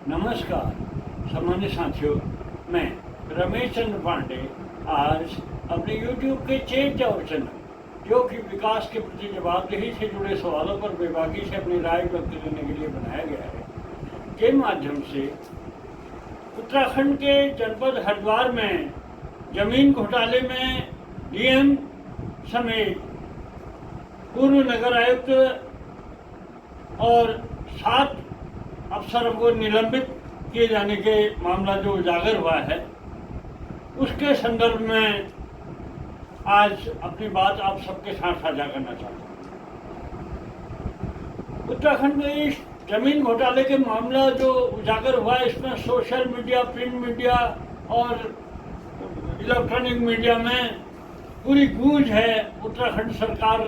नमस्कार सामान्य साथियों, मैं रमेश चंद्र पांडे आज अपने YouTube के चेंज आवर चैनल जो कि विकास के प्रति जवाबदेही से जुड़े सवालों पर बेबाकी से अपनी राय व्यक्त करने के लिए बनाया गया है के माध्यम से उत्तराखंड के जनपद हरिद्वार में जमीन घोटाले में डीएम समेत पूर्व नगर आयुक्त और 7 अफसरों को निलंबित किए जाने के मामला जो उजागर हुआ है उसके संदर्भ में आज अपनी बात आप सबके साथ साझा करना चाहता हूँ। उत्तराखंड में इस जमीन घोटाले के मामला जो उजागर हुआ है इसमें सोशल मीडिया, प्रिंट मीडिया और इलेक्ट्रॉनिक मीडिया में पूरी गूंज है उत्तराखंड सरकार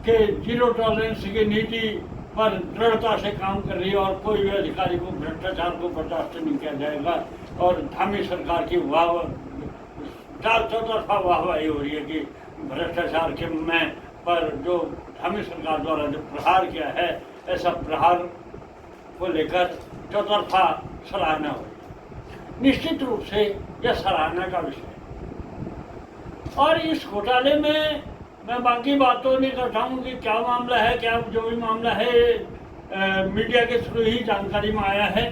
के जीरो टॉलरेंस की नीति पर दृढ़ता से काम कर रही है और कोई भी अधिकारी को भ्रष्टाचार को बर्दाश्त नहीं किया जाएगा और धामी सरकार की चौतरफा वाहवाही हो रही है कि भ्रष्टाचार के में पर जो धामी सरकार द्वारा जो प्रहार किया है ऐसा प्रहार को लेकर चौतरफा सराहना हो रही। निश्चित रूप से यह सराहना का विषय है और इस घोटाले में मैं बाकी बातों नहीं करता हूँ कि क्या मामला है, क्या जो भी मामला है मीडिया के थ्रू ही जानकारी में आया है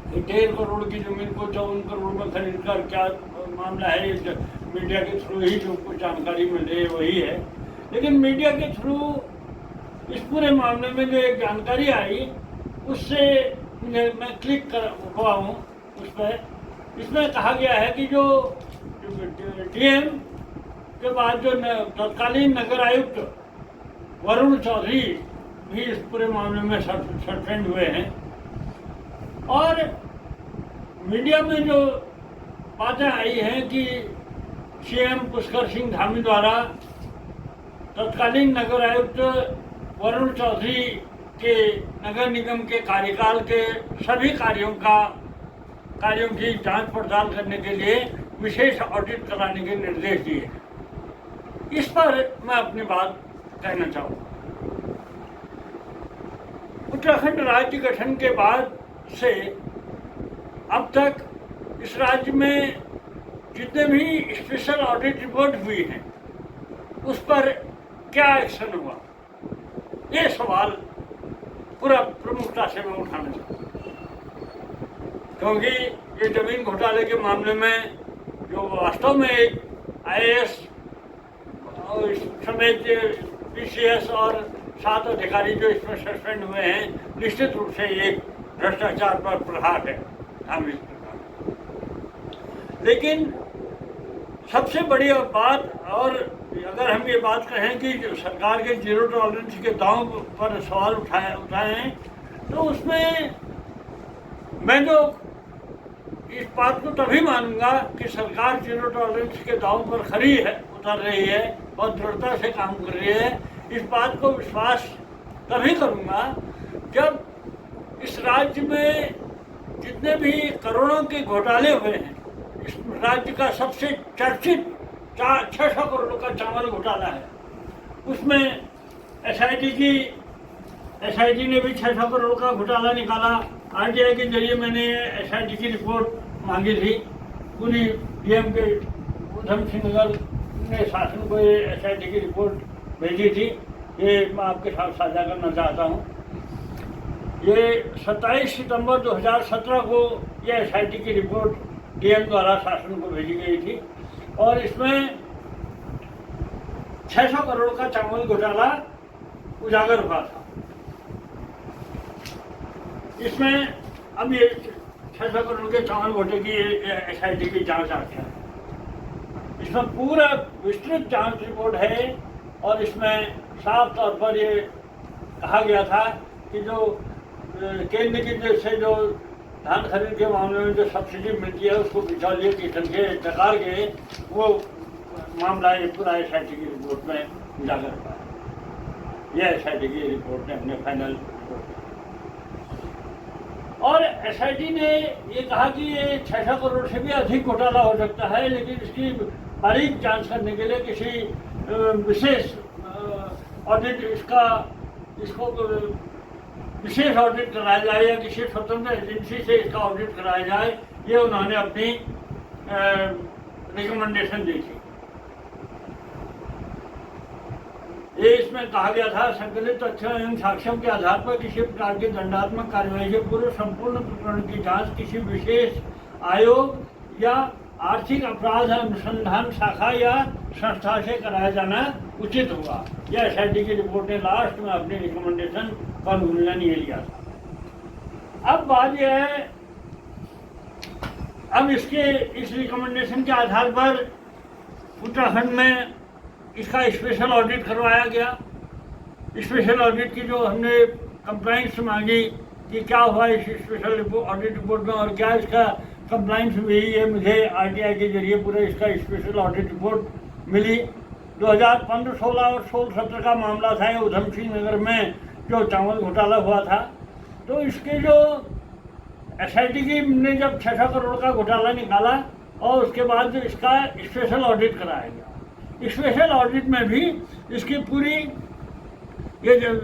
कि 1.5 करोड़ की जमीन को 54 करोड़ में खरीद कर क्या मामला है, मीडिया के थ्रू ही जो कुछ जानकारी मिले वही है। लेकिन मीडिया के थ्रू इस पूरे मामले में जो एक जानकारी आई उससे मैं क्लिक कर हुआ हूँ उस पर। इसमें कहा गया है कि जो डीएम के बाद जो तत्कालीन नगर आयुक्त वरुण चौधरी भी इस पूरे मामले में सस्पेंड हुए हैं और मीडिया में जो बातें आई हैं कि सीएम पुष्कर सिंह धामी द्वारा तत्कालीन नगर आयुक्त वरुण चौधरी के नगर निगम के कार्यकाल के सभी कार्यों की जांच पड़ताल करने के लिए विशेष ऑडिट कराने के निर्देश दिए। इस पर मैं अपनी बात कहना चाहूँगा। उत्तराखंड राज्य गठन के बाद से अब तक इस राज्य में जितने भी स्पेशल ऑडिट रिपोर्ट हुई हैं उस पर क्या एक्शन हुआ, ये सवाल पूरा प्रमुखता से मैं उठाना चाहता हूँ क्योंकि ये जमीन घोटाले के मामले में जो वास्तव में एक IAS समेत PCS और 7 अधिकारी जो इसमें सस्पेंड हुए हैं निश्चित रूप से एक भ्रष्टाचार पर प्रहार है धामी सरकार। लेकिन सबसे बड़ी बात, और अगर हम ये बात कहें कि सरकार के जीरो टॉलरेंस के दांव पर सवाल उठाए हैं तो उसमें मैं जो इस बात को तभी मानूंगा कि सरकार जीरो टॉलरेंस के दांव पर खड़ी है, उतर रही है और दृढ़ता से काम कर रही है। इस बात को विश्वास तभी करूंगा जब इस राज्य में जितने भी करोड़ों के घोटाले हुए हैं, इस राज्य का सबसे चर्चित 600 करोड़ का चावल घोटाला है, उसमें एसआईटी ने भी 600 करोड़ का घोटाला निकाला। RTI के जरिए मैंने एसआईटी की रिपोर्ट मांगी थी। पूरी डीएम के उधम सिंह नगर ने शासन को ये एसआईटी की रिपोर्ट भेजी थी, ये मैं आपके साथ साझा करना चाहता हूँ। ये 27 सितंबर 2017 को ये एसआईटी की रिपोर्ट डीएम द्वारा शासन को भेजी गई थी और इसमें 600 करोड़ का चावल घोटाला उजागर हुआ था। इसमें अब ये 600 करोड़ के चावल घोटे की एसआईटी की जांच आती है। इसमें पूरा विस्तृत जांच रिपोर्ट है और इसमें साफ तौर पर ये कहा गया था कि जो केंद्र की तरफ से जो धान खरीद के मामले में जो सब्सिडी मिलती है उसको बिचौलिए की संख्या नकार के वो मामला ये पूरा एसआईटी की रिपोर्ट में उजागर हुआ है। यह एसआईटी की रिपोर्ट ने हमने फाइनल रिपोर्ट और एसआईटी ने ये कहा कि ये 600 करोड़ से भी अधिक घोटाला हो सकता है, लेकिन इसकी बारीक जांच करने के लिए किसी विशेष ऑडिट इसको विशेष ऑडिट कराया जाए या किसी स्वतंत्र एजेंसी से इसका ऑडिट कराया जाए, ये उन्होंने अपनी रिकमेंडेशन दी थी। ये इसमें कहा गया था, संकलित तथ्यों एवं साक्ष्यों के आधार पर किसी प्रकार की दंडात्मक कार्यवाही से पूर्व संपूर्ण प्रकरण की जांच किसी विशेष आयोग या आर्थिक अपराध अनुसंधान शाखा या संस्था से कराया जाना उचित होगा। यह SIT की रिपोर्ट ने लास्ट में अपनी रिकमेंडेशन कंक्लूजन ये लिया था। अब बात यह है, अब इस रिकमेंडेशन के आधार पर उत्तराखंड में इसका स्पेशल ऑडिट करवाया गया। स्पेशल ऑडिट की जो हमने कंप्लाइंस मांगी कि क्या हुआ इस स्पेशल ऑडिट रिपोर्ट में और क्या इसका कंप्लाइंस हुई है, मुझे RTI के जरिए पूरा इसका स्पेशल ऑडिट रिपोर्ट मिली। 2015-16 और 16-17 का मामला था, ये उधम सिंह नगर में जो चावल घोटाला हुआ था। तो इसके जो SIT की ने जब 600 करोड़ का घोटाला निकाला और उसके बाद जो इसका स्पेशल ऑडिट कराया गया, स्पेशल ऑडिट में भी इसकी पूरी ये जो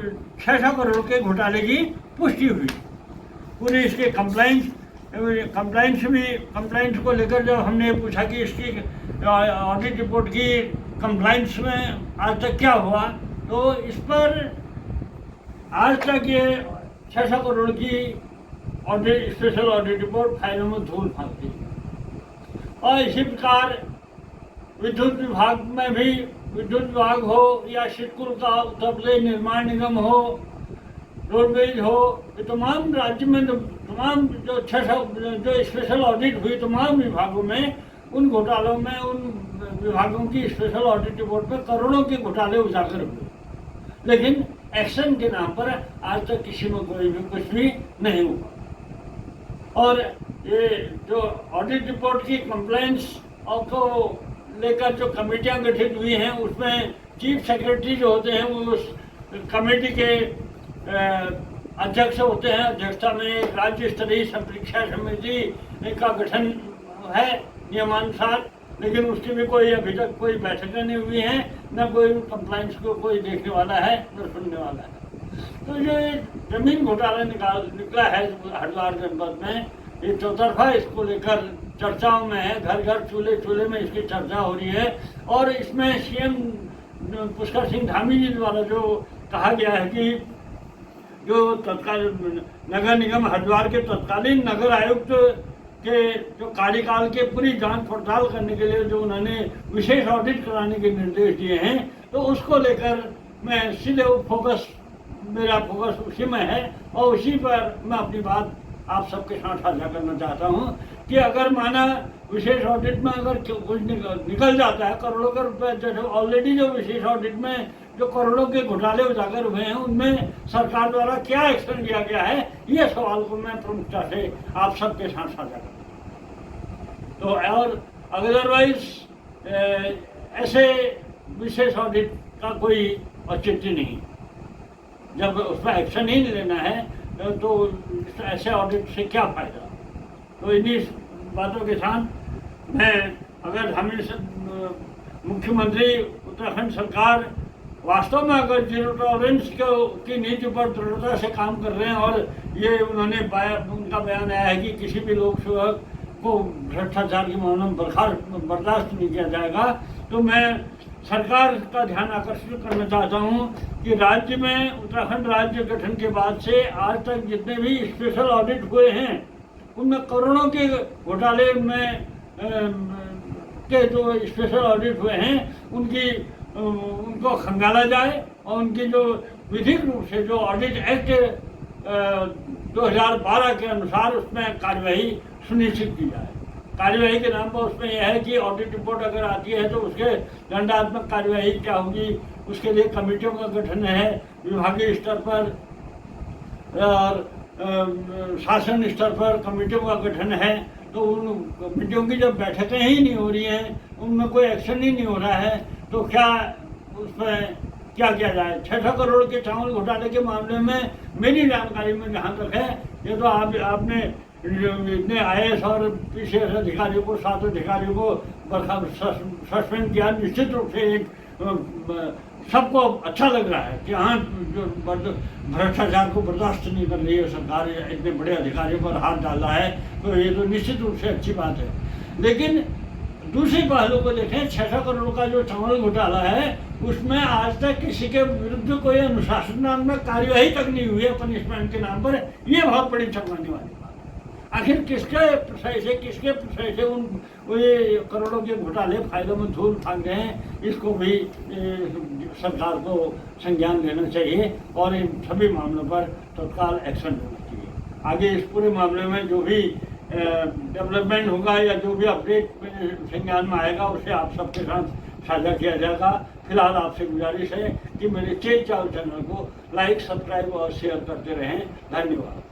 600 करोड़ के घोटाले की पुष्टि हुई। पूरी इसके कंप्लाइंस को लेकर जब हमने पूछा कि इसकी ऑडिट रिपोर्ट की कंप्लाइंस में आज तक क्या हुआ, तो इस पर आज तक ये 600 करोड़ की स्पेशल ऑडिट रिपोर्ट फाइलों में धूल फांकती है। और इसी प्रकार विद्युत विभाग में भी, विद्युत विभाग हो या सिडकुल का उत्तर प्रदेश निर्माण निगम हो, रोडवेज हो, ये तमाम राज्य में तमाम जो 600 जो स्पेशल ऑडिट हुई तमाम विभागों में, उन घोटालों में उन विभागों की स्पेशल ऑडिट रिपोर्ट में करोड़ों के घोटाले उजागर हुए, लेकिन एक्शन के नाम पर आज तक किसी में कोई भी कुछ भी नहीं हुआ। और ये जो ऑडिट रिपोर्ट की कंप्लेंट्स और को लेकर जो कमेटियां गठित हुई हैं, उसमें चीफ सेक्रेटरी जो होते हैं वो उस कमेटी के अध्यक्ष होते हैं। अध्यक्षता में राज्य स्तरीय संपरीक्षा समिति का गठन है नियमानुसार, लेकिन उसकी भी कोई अभी तक कोई बैठकें नहीं हुई हैं, न कोई कंप्लाइंस को कोई देखने वाला है न सुनने वाला है। तो ये जमीन घोटाला निकला है हरिद्वार जनपद में, ये चौतरफा इसको लेकर चर्चाओं में है, घर घर चूल्हे चूल्हे में इसकी चर्चा हो रही है। और इसमें CM पुष्कर सिंह धामी जी द्वारा जो कहा गया है कि जो तत्काल नगर निगम हरिद्वार के तत्कालीन नगर आयुक्त के जो कार्यकाल के पूरी जांच पड़ताल करने के लिए जो उन्होंने विशेष ऑडिट कराने के निर्देश दिए हैं, तो उसको लेकर मैं सीधे मेरा फोकस उसी में है और उसी पर मैं अपनी बात आप सबके साथ साझा करना चाहता हूं कि अगर माना विशेष ऑडिट में अगर कुछ निकल जाता है करोड़ों का रुपए, जैसे ऑलरेडी जो विशेष ऑडिट में जो करोड़ों के घोटाले उजागर हुए हैं, उनमें सरकार द्वारा क्या एक्शन लिया गया है, ये सवाल को मैं प्रमुखता से आप सबके साथ साझा करता हूँ। तो और अदरवाइज ऐसे विशेष ऑडिट का कोई औचित्य नहीं, जब उसमें एक्शन ही नहीं लेना है तो ऐसे ऑडिट से क्या फायदा। तो इन्हीं बातों के साथ मैं अगर हमें मुख्यमंत्री उत्तराखंड सरकार वास्तव में अगर जीरो टॉलरेंस की नीति पर दृढ़ता से काम कर रहे हैं और ये उन्होंने उनका बयान आया है कि किसी भी लोक सेवक को भ्रष्टाचार की मामले में बर्दाश्त नहीं किया जाएगा, तो मैं सरकार का ध्यान आकर्षित करना चाहता हूं कि राज्य में उत्तराखंड राज्य गठन के बाद से आज तक जितने भी स्पेशल ऑडिट हुए हैं उनमें करोड़ों के घोटाले में के जो स्पेशल ऑडिट हुए हैं उनको खंगाला जाए और उनकी जो विधिक रूप से जो ऑडिट एक्ट 2012 के अनुसार उसमें कार्यवाही सुनिश्चित की जाए। कार्यवाही के नाम पर उसमें यह है कि ऑडिट रिपोर्ट अगर आती है तो उसके दंडात्मक कार्यवाही क्या होगी, उसके लिए कमेटियों का गठन है विभागीय स्तर पर और शासन स्तर पर कमेटियों का गठन है। तो उन कमेटियों की जब बैठकें ही नहीं हो रही हैं, उनमें कोई एक्शन ही नहीं हो रहा है, तो क्या उसमें क्या किया जाए। 600 करोड़ के चावल घोटाले के मामले में मेरी जानकारी में जहाँ तक है, ये तो आपने इतने IAS और PCS अधिकारियों को 7 अधिकारियों को सस्पेंड किया। निश्चित रूप से एक सबको अच्छा लग रहा है कि हाँ जो भ्रष्टाचार को बर्दाश्त नहीं कर रही है सरकार, इतने बड़े अधिकारियों पर हाथ डाला है, तो ये तो निश्चित रूप से अच्छी बात है। लेकिन दूसरे पहलू को देखें, 600 करोड़ का जो चावल घोटाला है उसमें आज तक किसी के विरुद्ध कोई अनुशासनात्मक कार्यवाही तक नहीं हुई है पनिशमेंट के नाम पर। ये बहुत बड़ी चौंकाने वाली बात है। आखिर किसके प्रशय से उन ये करोड़ों के घोटाले फायदों में धूल फांक गए हैं, इसको भी सरकार को संज्ञान लेना चाहिए और इन सभी मामलों पर तत्काल एक्शन लेना चाहिए। आगे इस पूरे मामले में जो भी डेवलपमेंट होगा या जो भी अपडेट संज्ञान में आएगा उसे आप सबके साथ साझा किया जाएगा। फिलहाल आपसे गुजारिश है कि मेरे चेंज चावल चैनल को लाइक, सब्सक्राइब और शेयर करते रहें। धन्यवाद।